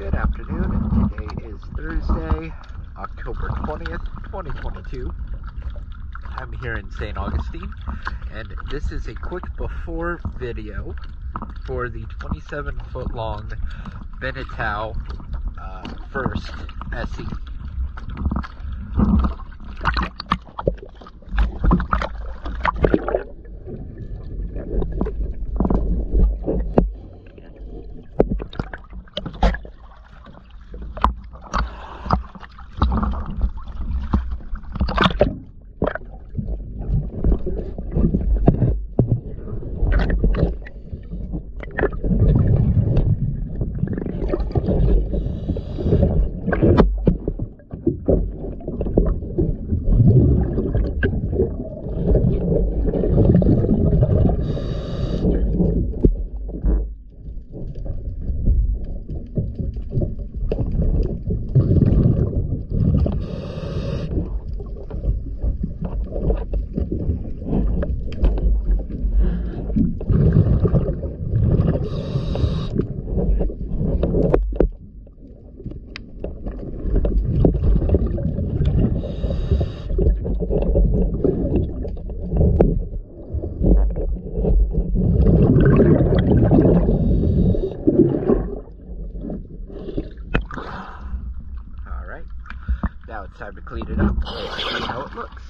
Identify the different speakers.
Speaker 1: Good afternoon. Today is Thursday, October 20th, 2022. I'm here in St. Augustine, and this is a quick before video for the 27-foot long Beneteau First SE. Now it's time to clean it up and see how it looks.